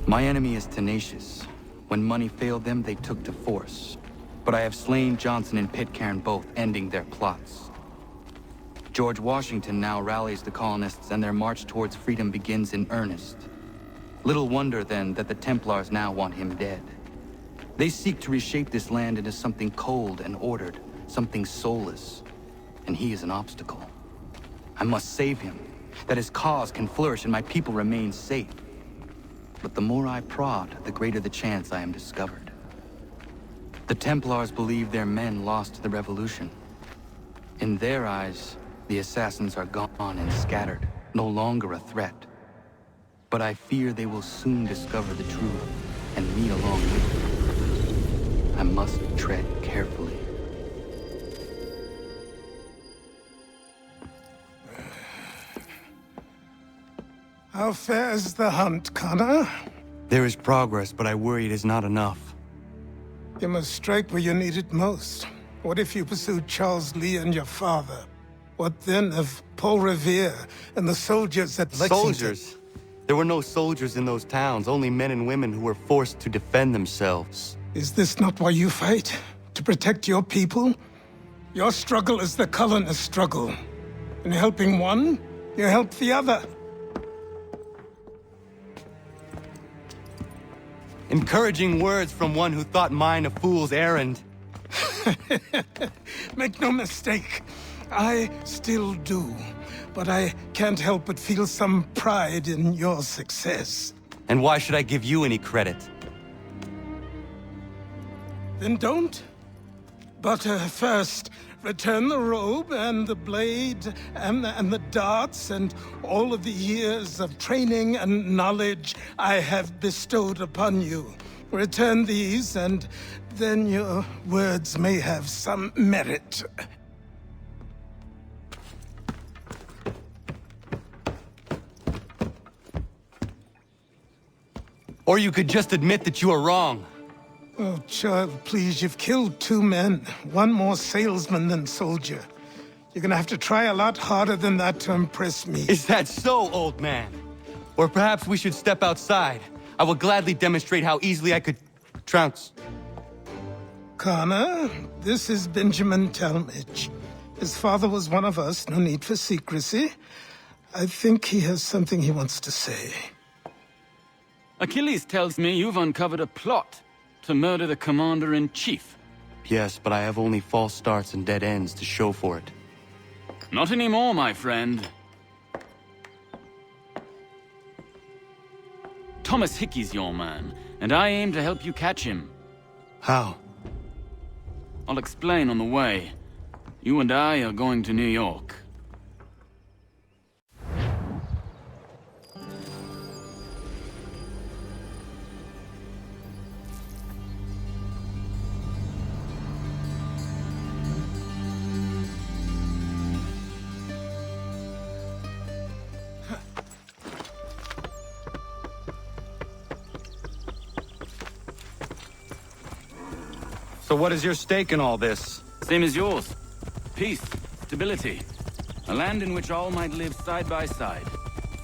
My enemy is tenacious. When money failed them, they took to force. But I have slain Johnson and Pitcairn both, ending their plots. George Washington now rallies the colonists and their march towards freedom begins in earnest. Little wonder, then, that the Templars now want him dead. They seek to reshape this land into something cold and ordered, something soulless. And he is an obstacle. I must save him, that his cause can flourish and my people remain safe. But the more I prod, the greater the chance I am discovered. The Templars believe their men lost the revolution. In their eyes, the assassins are gone and scattered, no longer a threat. But I fear they will soon discover the truth, and me along with them. I must tread carefully. How fares the hunt, Connor? There is progress, but I worry it is not enough. You must strike where you need it most. What if you pursued Charles Lee and your father? What then of Paul Revere and the soldiers at Lexington? Soldiers? There were no soldiers in those towns, only men and women who were forced to defend themselves. Is this not why you fight? To protect your people? Your struggle is the colonist struggle. In helping one, you help the other. Encouraging words from one who thought mine a fool's errand. Make no mistake, I still do. But I can't help but feel some pride in your success. And why should I give you any credit? Then don't. But first, return the robe and the blade and the darts and all of the years of training and knowledge I have bestowed upon you. Return these, and then your words may have some merit. Or you could just admit that you are wrong. Oh, child, please, you've killed 2 men. One more salesman than soldier. You're gonna have to try a lot harder than that to impress me. Is that so, old man? Or perhaps we should step outside. I will gladly demonstrate how easily I could trounce. Connor, this is Benjamin Talmadge. His father was one of us, no need for secrecy. I think he has something he wants to say. Achilles tells me you've uncovered a plot to murder the Commander-in-Chief. Yes, but I have only false starts and dead ends to show for it. Not anymore, my friend. Thomas Hickey's your man, and I aim to help you catch him. How? I'll explain on the way. You and I are going to New York. So what is your stake in all this? Same as yours. Peace, stability. A land in which all might live side by side,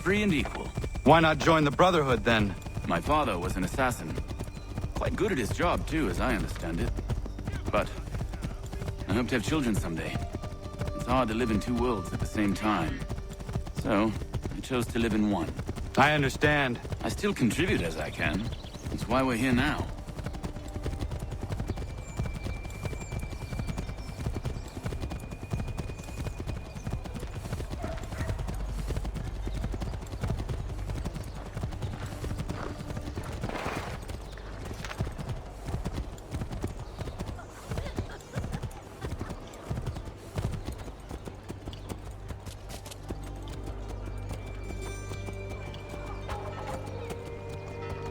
free and equal. Why not join the Brotherhood, then? My father was an assassin. Quite good at his job, too, as I understand it. But I hope to have children someday. It's hard to live in 2 worlds at the same time. So, I chose to live in one. I understand. I still contribute as I can. That's why we're here now.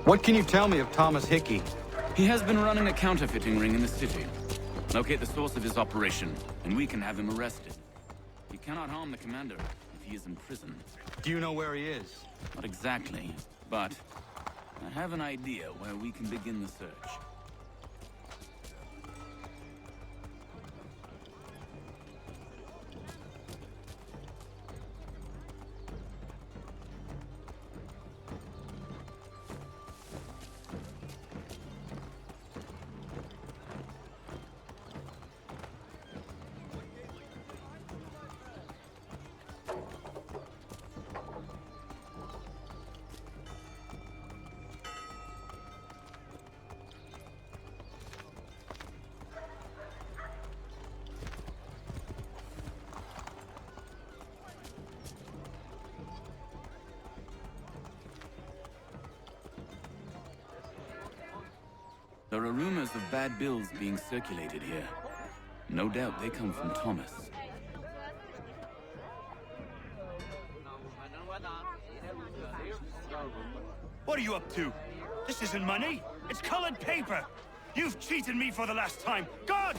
What can you tell me of Thomas Hickey? He has been running a counterfeiting ring in the city. Locate the source of his operation, and we can have him arrested. He cannot harm the commander if he is in prison. Do you know where he is? Not exactly, but I have an idea where we can begin the search. There are rumors of bad bills being circulated here. No doubt they come from Thomas. What are you up to? This isn't money. It's colored paper. You've cheated me for the last time. God!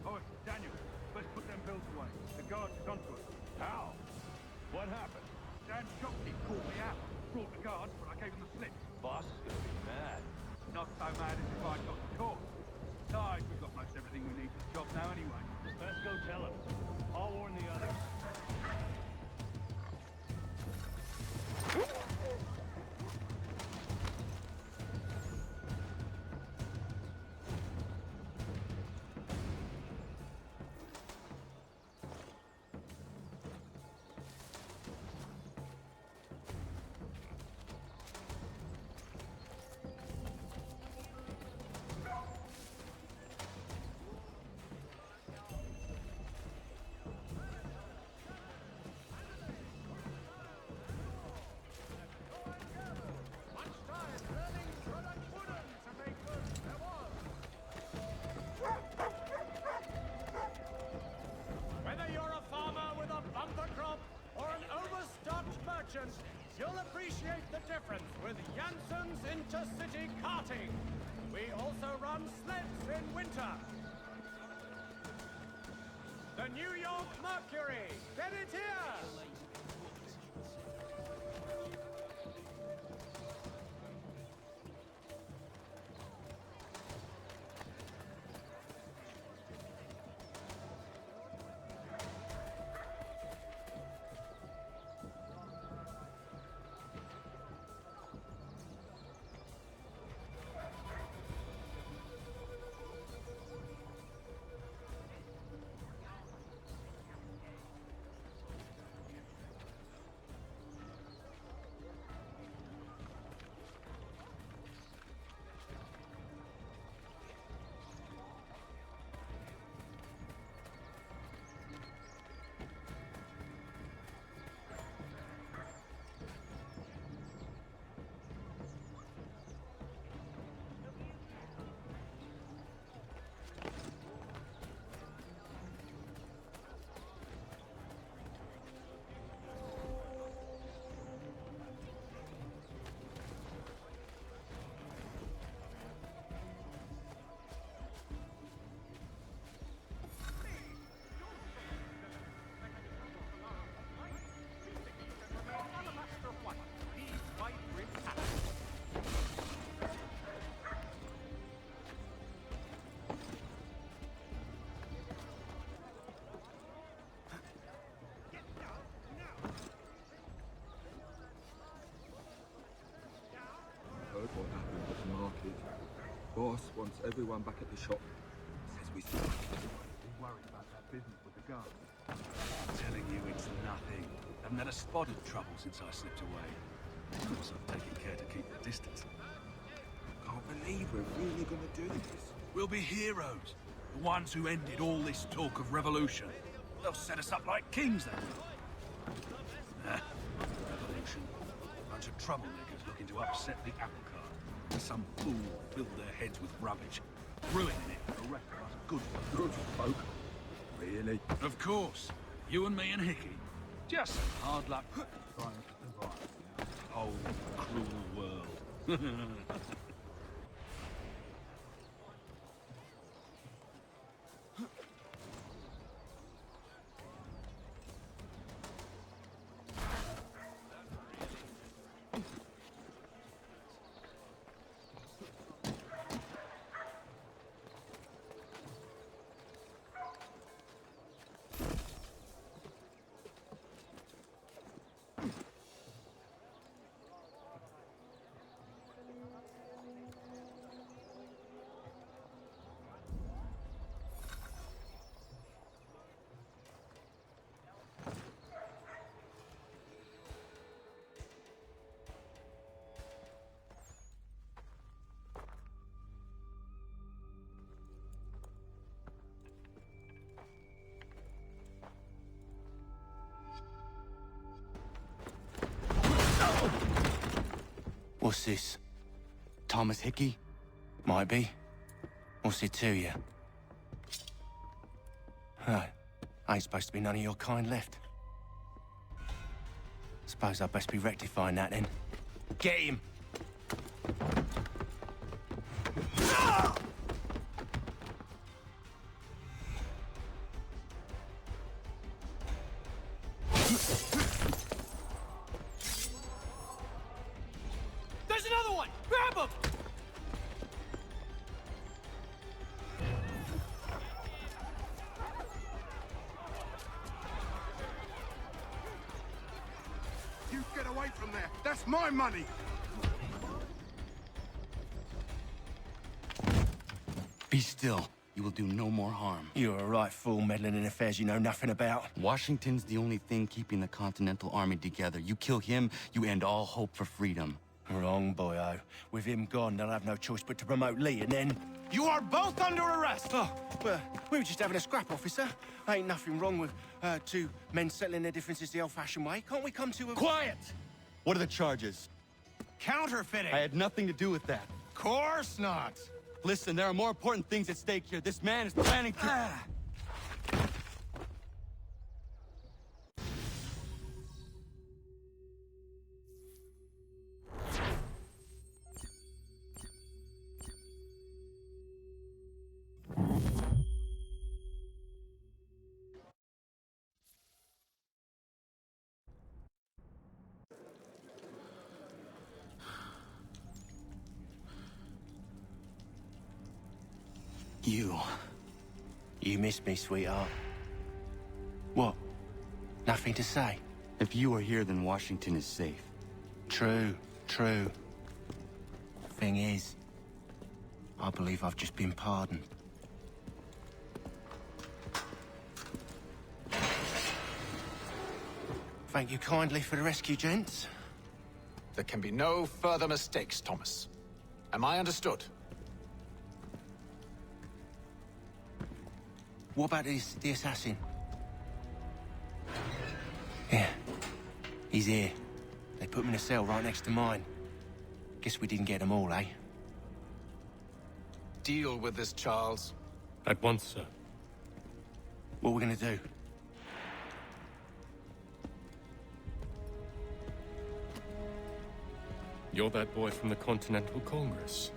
Oh, Daniel, let's put them bills away. The guards is onto us. How? What happened? Dan Shopkeep called me out. Brought the guards, but I gave him the slip. Boss is gonna be mad. Not so mad as if I got the call. Besides, we've got most everything we need for the job now anyway. Let's go tell him. I'll warn the others. Whether you're a farmer with a bumper crop or an overstocked merchant, you'll appreciate the difference with Janssen's intercity carting. We also run sleds in winter. The New York Mercury. Get it here! Boss wants everyone back at the shop. Says we still be worried about that business with the guards. I'm telling you, it's nothing. Haven't had a spot of trouble since I slipped away. Of course, I've taken care to keep the distance. Can't believe we're really gonna do this. We'll be heroes. The ones who ended all this talk of revolution. They'll set us up like kings, they will. Revolution. Bunch of troublemakers looking to upset the apple cart. Some fool filled their heads with rubbish, ruining it for the rest of us good folk. Really? Of course. You and me and Hickey. Just some hard luck trying to survive in this whole cruel world. What's this? Thomas Hickey? Might be. What's it to you? Ain't supposed to be none of your kind left. Suppose I'd best be rectifying that then. Get him! There's another one! Grab him! You get away from there. That's my money. Be still. You will do no more harm. You're a right fool meddling in affairs you know nothing about. Washington's the only thing keeping the Continental Army together. You kill him, you end all hope for freedom. Wrong, boyo. With him gone, they'll have no choice but to promote Lee, and then... You are both under arrest! Oh, well, we were just having a scrap, officer. Ain't nothing wrong with two men settling their differences the old-fashioned way. Can't we come to a... Quiet! What are the charges? Counterfeiting! I had nothing to do with that. Course not! Listen, there are more important things at stake here. This man is planning to... You missed me, sweetheart. What? Nothing to say? If you are here, then Washington is safe. True, true. Thing is, I believe I've just been pardoned. Thank you kindly for the rescue, gents. There can be no further mistakes, Thomas. Am I understood? What about the assassin? Yeah, he's here. They put him in a cell right next to mine. Guess we didn't get them all, eh? Deal with this, Charles. At once, sir. What are we gonna do? You're that boy from the Continental Congress.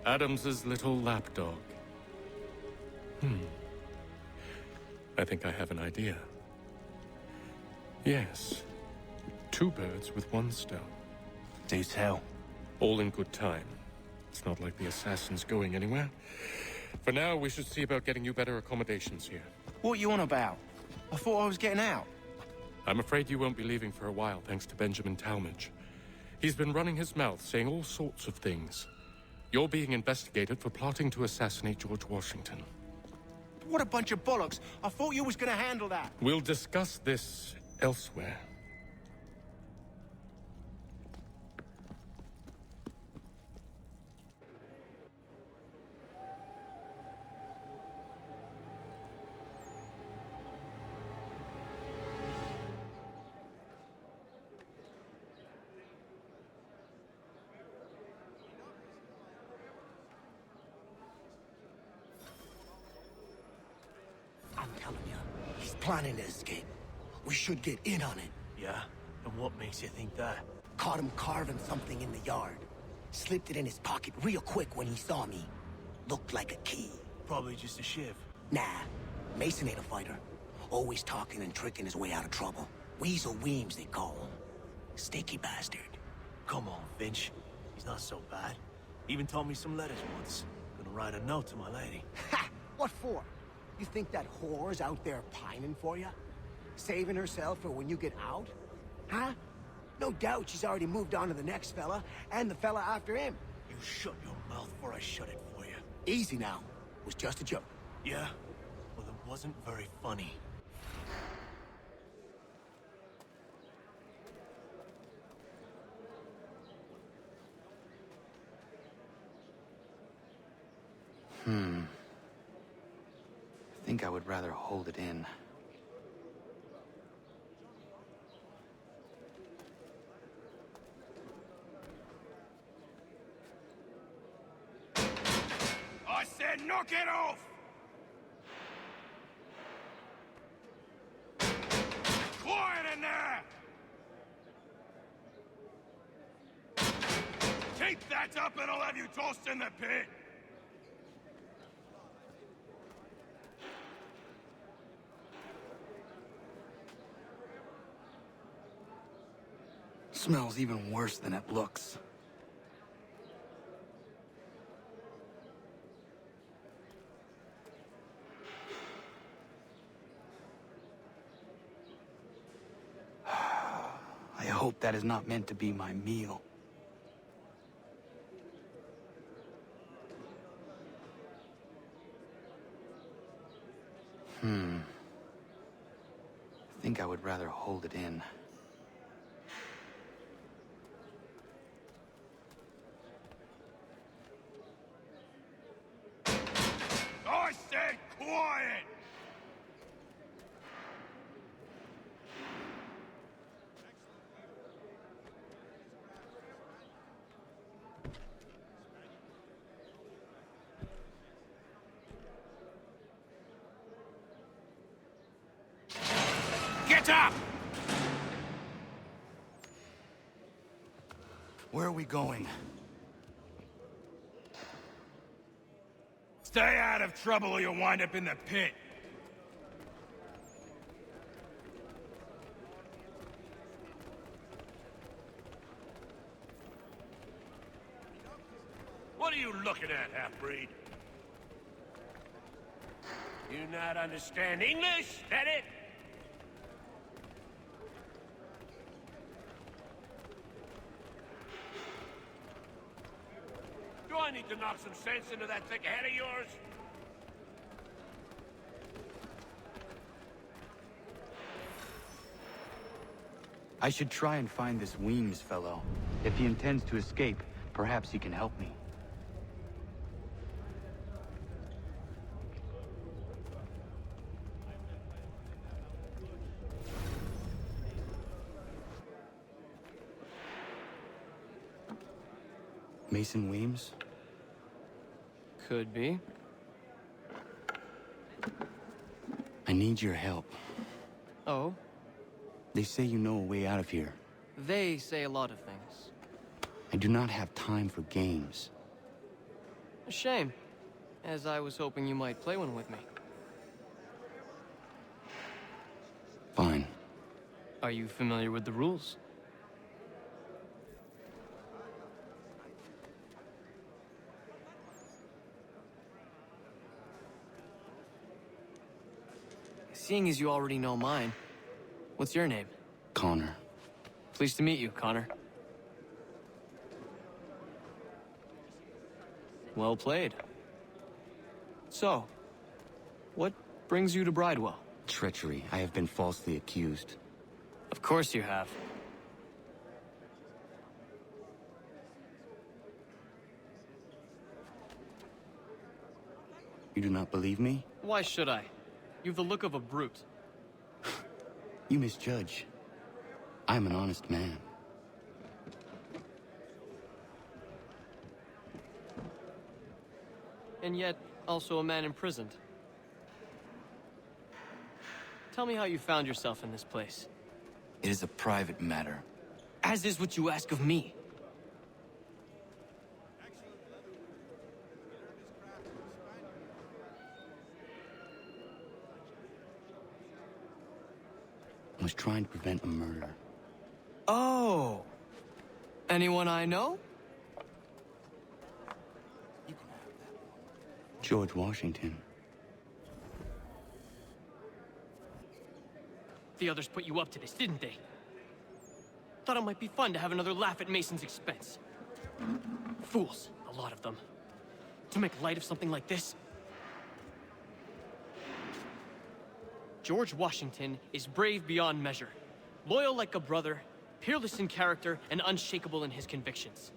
Adams's little lapdog. I think I have an idea. Yes. Two birds with one stone. Do tell. All in good time. It's not like the assassin's going anywhere. For now, we should see about getting you better accommodations here. What you on about? I thought I was getting out. I'm afraid you won't be leaving for a while, thanks to Benjamin Talmadge. He's been running his mouth, saying all sorts of things. You're being investigated for plotting to assassinate George Washington. What a bunch of bollocks. I thought you was gonna handle that. We'll discuss this elsewhere. I'm telling you, he's planning to escape. We should get in on it. Yeah? And what makes you think that? Caught him carving something in the yard. Slipped it in his pocket real quick when he saw me. Looked like a key. Probably just a shiv. Nah, Mason ain't a fighter. Always talking and tricking his way out of trouble. Weasel Weems, they call him. Sneaky bastard. Come on, Finch. He's not so bad. Even taught me some letters once. Gonna write a note to my lady. Ha! What for? You think that whore's out there pining for you? Saving herself for when you get out? Huh? No doubt she's already moved on to the next fella, and the fella after him. You shut your mouth before I shut it for you. Easy now. It was just a joke. Yeah? Well, it wasn't very funny. I think I would rather hold it in. I said knock it off! Quiet in there! Keep that up and I'll have you tossed in the pit! Smells even worse than it looks. I hope that is not meant to be my meal. I think I would rather hold it in. I said quiet! Get up! Where are we going? Stay out of trouble or you'll wind up in the pit. What are you looking at, half-breed? You not understand English? That it? Do I need to knock some sense into that thick head of yours? I should try and find this Weems fellow. If he intends to escape, perhaps he can help me. Mason Weems? Could be. I need your help. Oh? They say you know a way out of here. They say a lot of things. I do not have time for games. A shame, as I was hoping you might play one with me. Fine. Are you familiar with the rules? Seeing as you already know mine, what's your name? Connor. Pleased to meet you, Connor. Well played. So, what brings you to Bridewell? Treachery. I have been falsely accused. Of course you have. You do not believe me? Why should I? You've the look of a brute. You misjudge. I'm an honest man. And yet, also a man imprisoned. Tell me how you found yourself in this place. It is a private matter. As is what you ask of me. I was trying to prevent a murder. Oh! Anyone I know? George Washington. The others put you up to this, didn't they? Thought it might be fun to have another laugh at Mason's expense. Fools, a lot of them. To make light of something like this. George Washington is brave beyond measure, loyal like a brother, peerless in character, and unshakable in his convictions.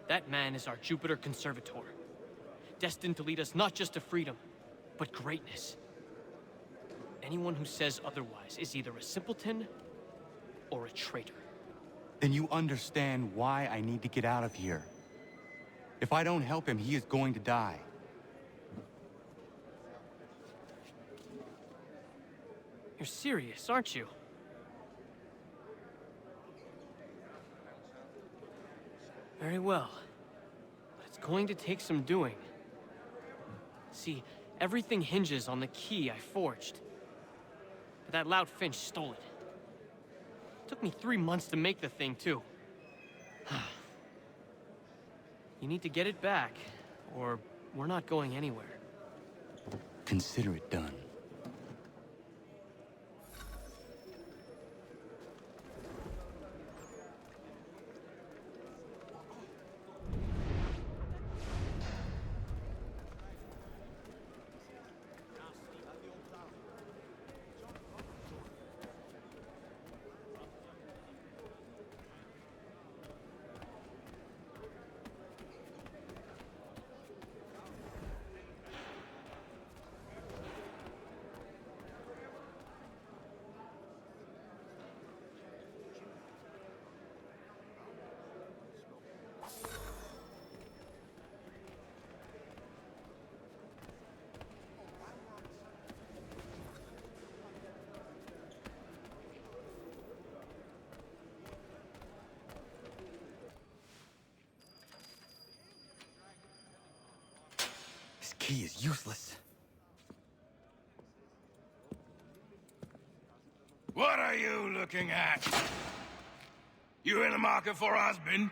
That man is our Jupiter Conservator, destined to lead us not just to freedom, but greatness. Anyone who says otherwise is either a simpleton or a traitor. Then you understand why I need to get out of here. If I don't help him, he is going to die. You're serious, aren't you? Very well. But it's going to take some doing. See, everything hinges on the key I forged. But that lout Finch stole it. Took me 3 months to make the thing, too. You need to get it back, or we're not going anywhere. Consider it done. This key is useless. What are you looking at? You in the market for a husband?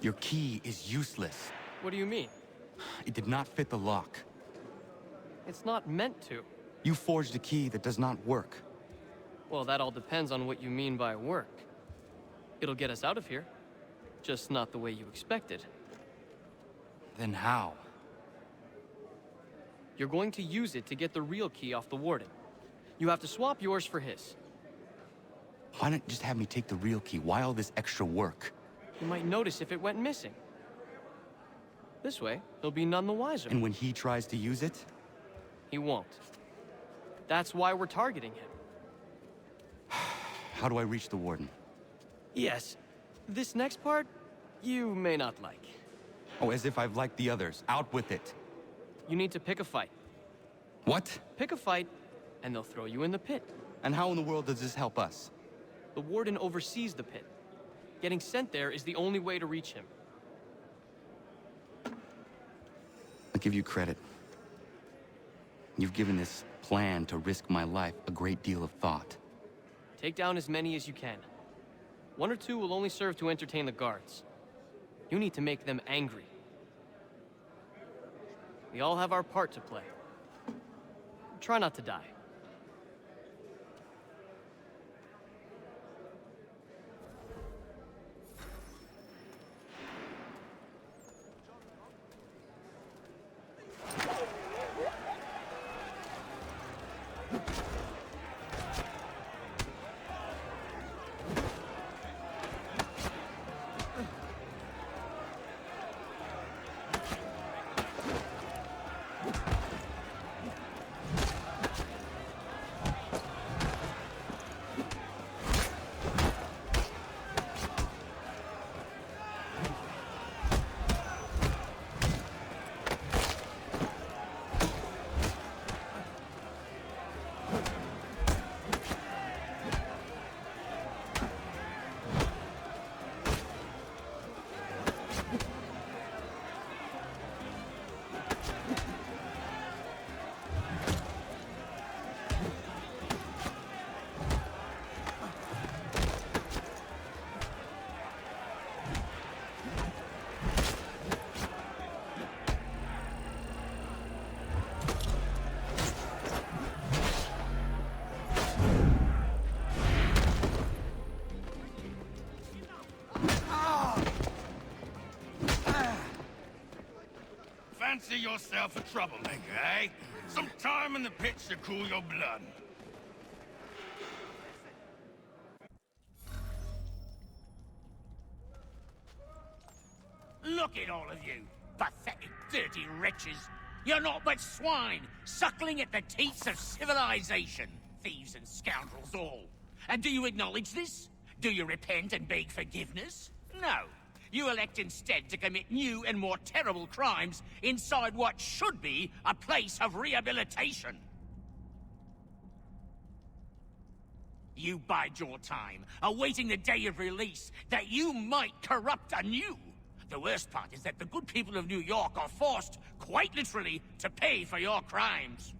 Your key is useless. What do you mean? It did not fit the lock. It's not meant to. You forged a key that does not work. Well, that all depends on what you mean by work. It'll get us out of here. Just not the way you expected. Then how? You're going to use it to get the real key off the warden. You have to swap yours for his. Why not just have me take the real key? Why all this extra work? You might notice if it went missing. This way, he'll be none the wiser. And when he tries to use it? He won't. That's why we're targeting him. How do I reach the warden? Yes. This next part, you may not like. Oh, as if I've liked the others. Out with it. You need to pick a fight. What? Pick a fight, and they'll throw you in the pit. And how in the world does this help us? The warden oversees the pit. Getting sent there is the only way to reach him. give you credit. You've given this plan to risk my life a great deal of thought. Take down as many as you can. One or two will only serve to entertain the guards. You need to make them angry. We all have our part to play. Try not to die. Fancy yourself a troublemaker, eh? Some time in the pits to cool your blood. Look at all of you, pathetic, dirty wretches. You're not but swine, suckling at the teats of civilization. Thieves and scoundrels all. And do you acknowledge this? Do you repent and beg forgiveness? No. You elect instead to commit new and more terrible crimes inside what should be a place of rehabilitation. You bide your time, awaiting the day of release, that you might corrupt anew. The worst part is that the good people of New York are forced, quite literally, to pay for your crimes.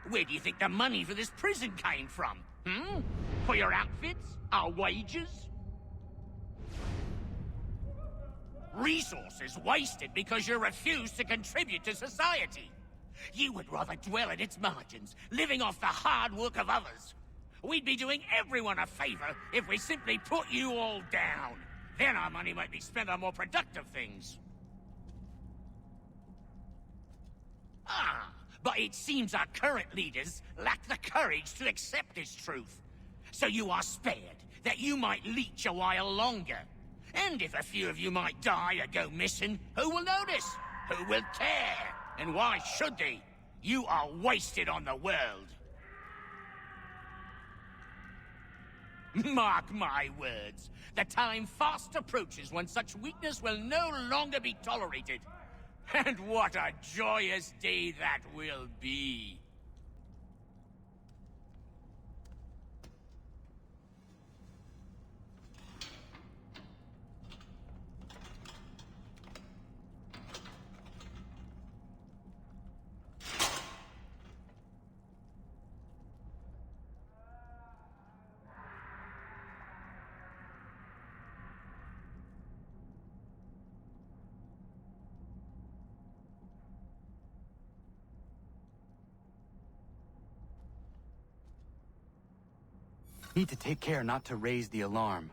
Where do you think the money for this prison came from? For your outfits? Our wages? Resources wasted because you refuse to contribute to society. You would rather dwell at its margins, living off the hard work of others. We'd be doing everyone a favor if we simply put you all down. Then our money might be spent on more productive things. But it seems our current leaders lack the courage to accept this truth. So you are spared, that you might leech a while longer. And if a few of you might die or go missing, who will notice? Who will care? And why should they? You are wasted on the world. Mark my words. The time fast approaches when such weakness will no longer be tolerated. And what a joyous day that will be. Need to take care not to raise the alarm.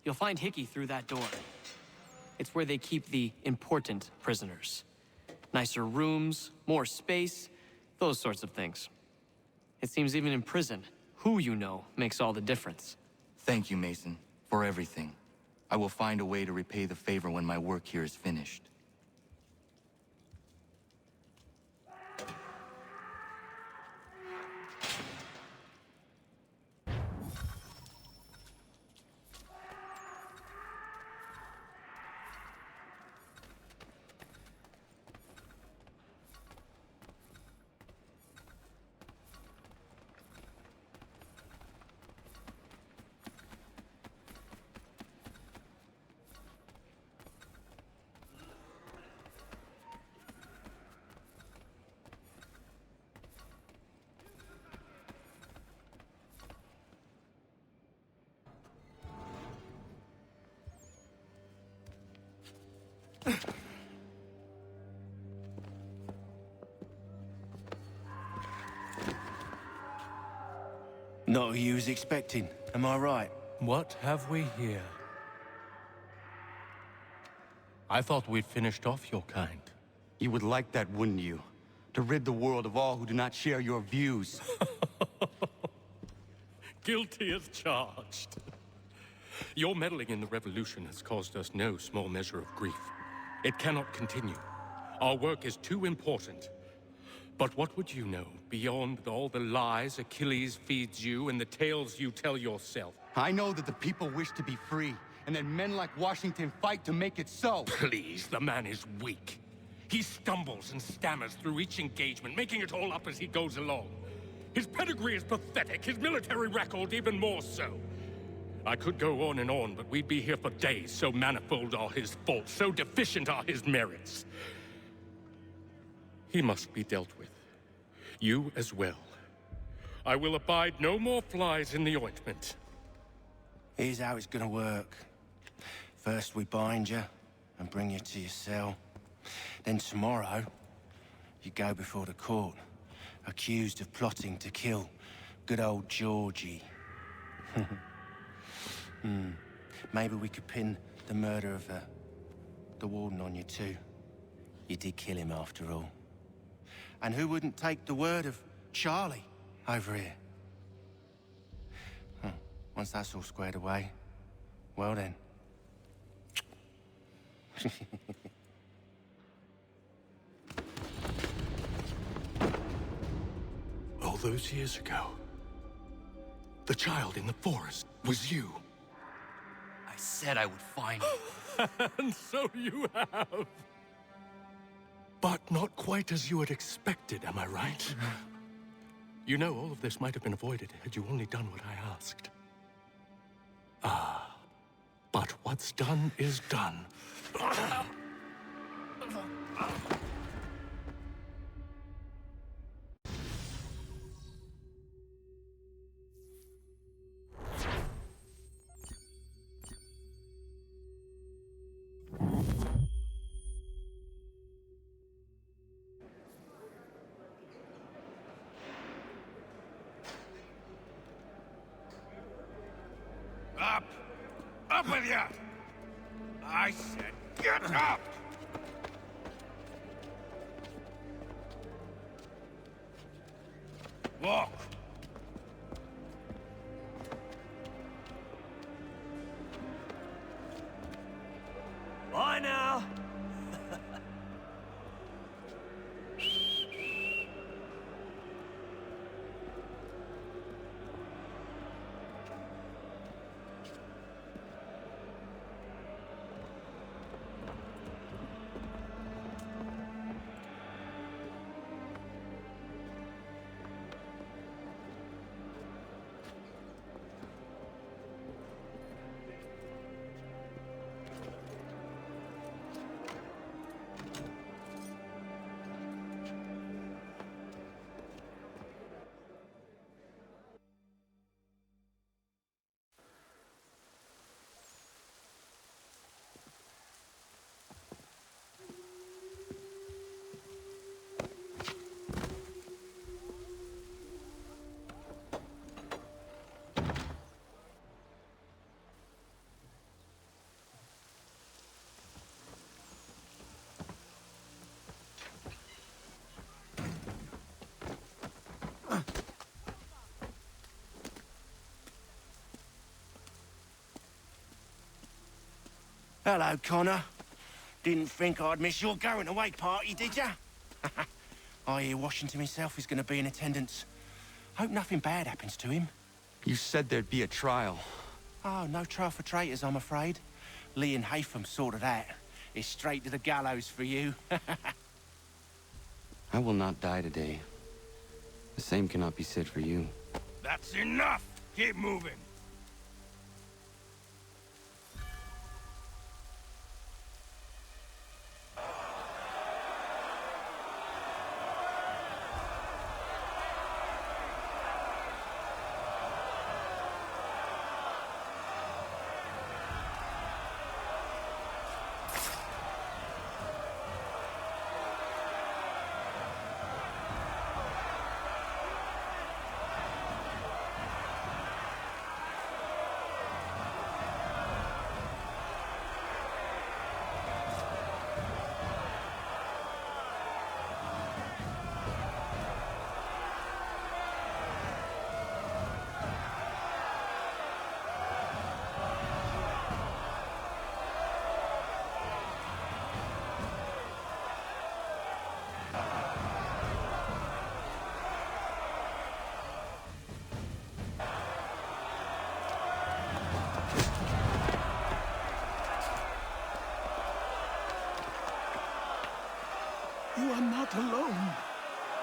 You'll find Hickey through that door. It's where they keep the important prisoners. Nicer rooms, more space, those sorts of things. It seems even in prison, who you know makes all the difference. Thank you, Mason, For everything. I will find a way to repay the favor when my work here is finished. Not who you was expecting, am I right? What have we here? I thought we'd finished off your kind. You would like that, wouldn't you? To rid the world of all who do not share your views. Guilty as charged. Your meddling in the revolution has caused us no small measure of grief. It cannot continue. Our work is too important. But what would you know beyond all the lies Achilles feeds you and the tales you tell yourself? I know that the people wish to be free, and that men like Washington fight to make it so. Please, the man is weak. He stumbles and stammers through each engagement, making it all up as he goes along. His pedigree is pathetic, his military record even more so. I could go on, but we'd be here for days, so manifold are his faults, so deficient are his merits. He must be dealt with. You as well. I will abide no more flies in the ointment. Here's how it's gonna work. First we bind you and bring you to your cell. Then tomorrow, you go before the court, accused of plotting to kill good old Georgie. Maybe we could pin the murder of the warden on you too. You did kill him after all. And who wouldn't take the word of Charlie over here? Once that's all squared away, well then. All those years ago, the child in the forest was you. I said I would find you. And so you have. But not quite as you had expected, am I right? You know, all of this might have been avoided had you only done what I asked. Ah, but what's done is done. Up! Up with you! I said get up! Walk! Bye now. Hello, Connor. Didn't think I'd miss your going away party, did ya? I hear Washington himself is going to be in attendance. Hope nothing bad happens to him. You said there'd be a trial. Oh, no trial for traitors, I'm afraid. Lee and Haytham sorted that. It's straight to the gallows for you. I will not die today. The same cannot be said for you. That's enough! Keep moving! You are not alone.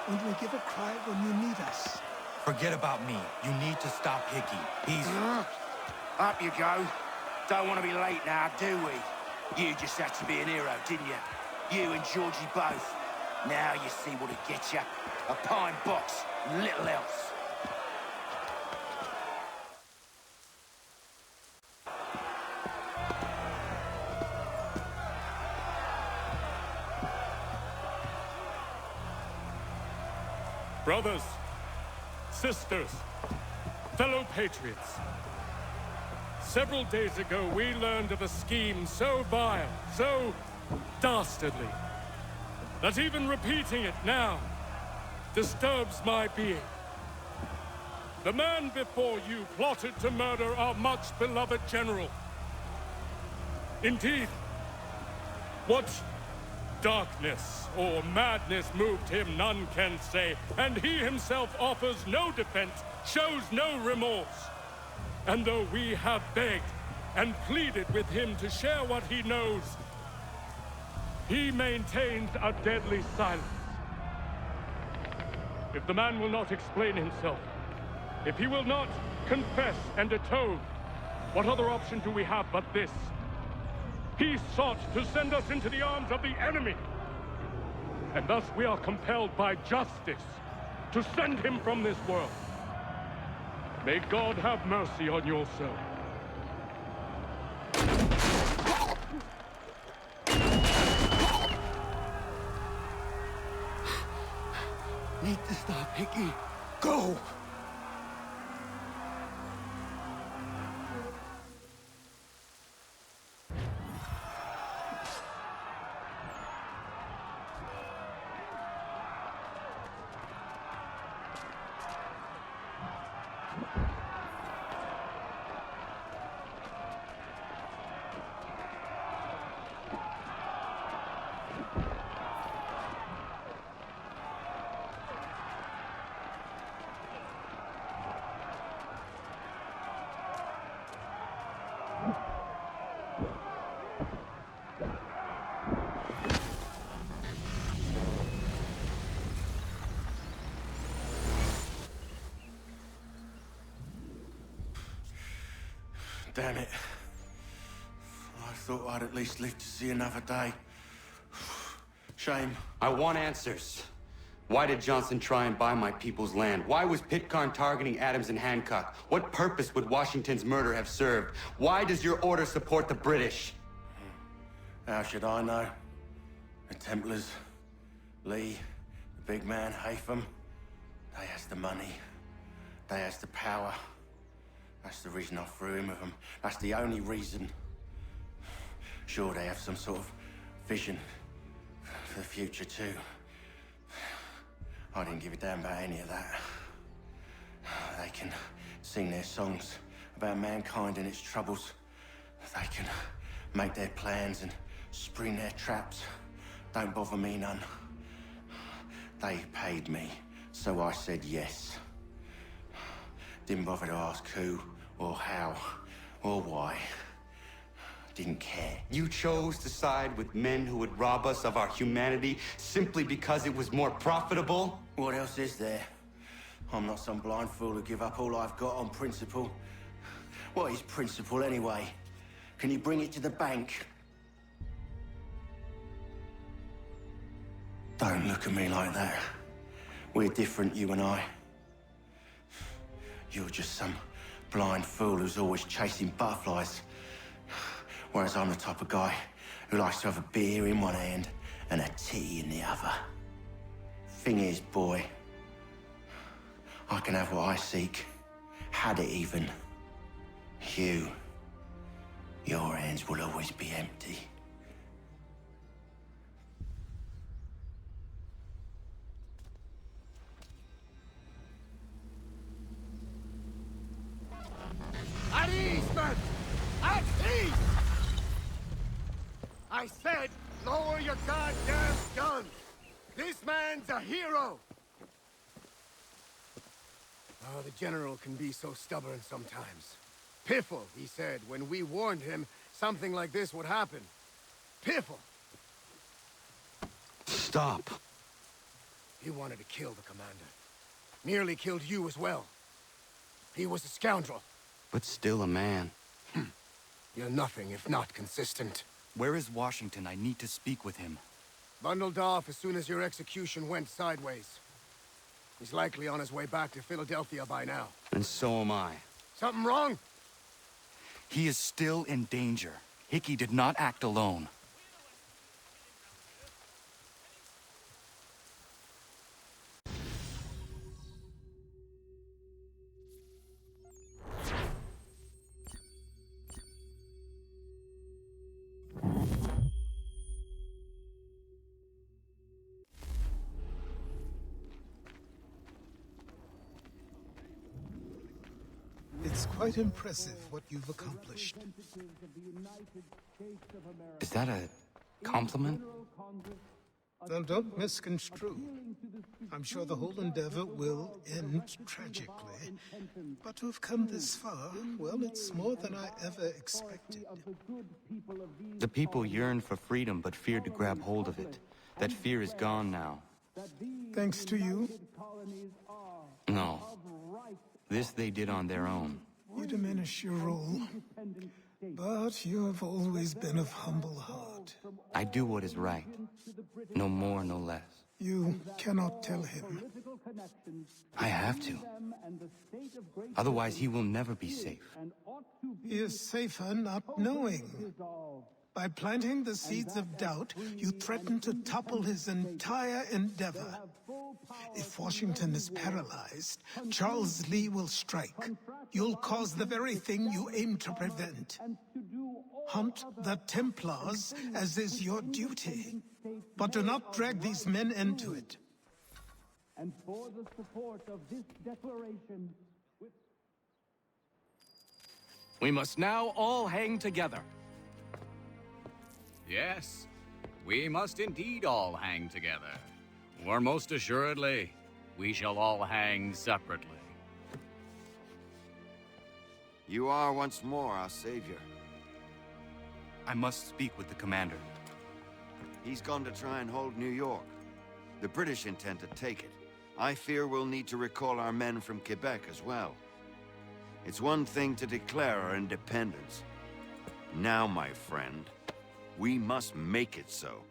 Only give a cry when you need us. Forget about me. You need to stop Hickey. He's... Up you go. Don't want to be late now, do we? You just had to be an hero, didn't you? You and Georgie both. Now you see what it gets you. A pine box, little else. Brothers, sisters, fellow patriots. Several days ago, we learned of a scheme so vile, so dastardly, that even repeating it now disturbs my being. The man before you plotted to murder our much-beloved general. Indeed, what darkness or madness moved him, none can say, and he himself offers no defense, shows no remorse. And though we have begged and pleaded with him to share what he knows, he maintains a deadly silence. If the man will not explain himself, if he will not confess and atone, what other option do we have but this? He sought to send us into the arms of the enemy. And thus we are compelled by justice to send him from this world. May God have mercy on your soul. Need to stop, Hickey. Go! Damn it. I thought I'd at least live to see another day. Shame. I want answers. Why did Johnson try and buy my people's land? Why was Pitcairn targeting Adams and Hancock? What purpose would Washington's murder have served? Why does your order support the British? How should I know? The Templars, Lee, the big man, Haytham, they has the money. They has the power. That's the reason I threw in with them. That's the only reason. Sure, they have some sort of vision for the future, too. I didn't give a damn about any of that. They can sing their songs about mankind and its troubles. They can make their plans and spring their traps. Don't bother me none. They paid me, so I said yes. Didn't bother to ask who, or how, or why. Didn't care. You chose to side with men who would rob us of our humanity simply because it was more profitable? What else is there? I'm not some blind fool who give up all I've got on principle. What is principle anyway? Can you bring it to the bank? Don't look at me like that. We're different, you and I. You're just some blind fool who's always chasing butterflies. Whereas I'm the type of guy who likes to have a beer in one hand and a tea in the other. Thing is, boy, I can have what I seek. Had it even. Your hands will always be empty. At ease, men! At ease! I said, lower your goddamn guns! This man's a hero! Oh, the General can be so stubborn sometimes. Piffle, he said, when we warned him something like this would happen. Piffle! Stop. He wanted to kill the commander. Nearly killed you as well. He was a scoundrel. But still a man. You're nothing if not consistent. Where is Washington? I need to speak with him. Bundled off as soon as your execution went sideways. He's likely on his way back to Philadelphia by now. And so am I. Something wrong? He is still in danger. Hickey did not act alone. It's quite impressive what you've accomplished. Is that a compliment? Then don't misconstrue. I'm sure the whole endeavor will end tragically. But to have come this far, well, it's more than I ever expected. The people yearned for freedom but feared to grab hold of it. That fear is gone now. Thanks to you? No. This they did on their own. You diminish your role. But you have always been of humble heart. I do what is right. No more, no less. You cannot tell him. I have to. Otherwise, he will never be safe. He is safer not knowing. By planting the seeds of doubt, you threaten to topple his entire endeavor. If Washington is paralyzed, Charles Lee will strike. You'll cause the very thing you aim to prevent. Hunt the Templars, as is your duty. But do not drag these men into it. And for the support of this declaration... We must now all hang together. Yes, we must indeed all hang together. Or most assuredly, we shall all hang separately. You are once more our savior. I must speak with the commander. He's gone to try and hold New York. The British intend to take it. I fear we'll need to recall our men from Quebec as well. It's one thing to declare our independence. Now, my friend, we must make it so.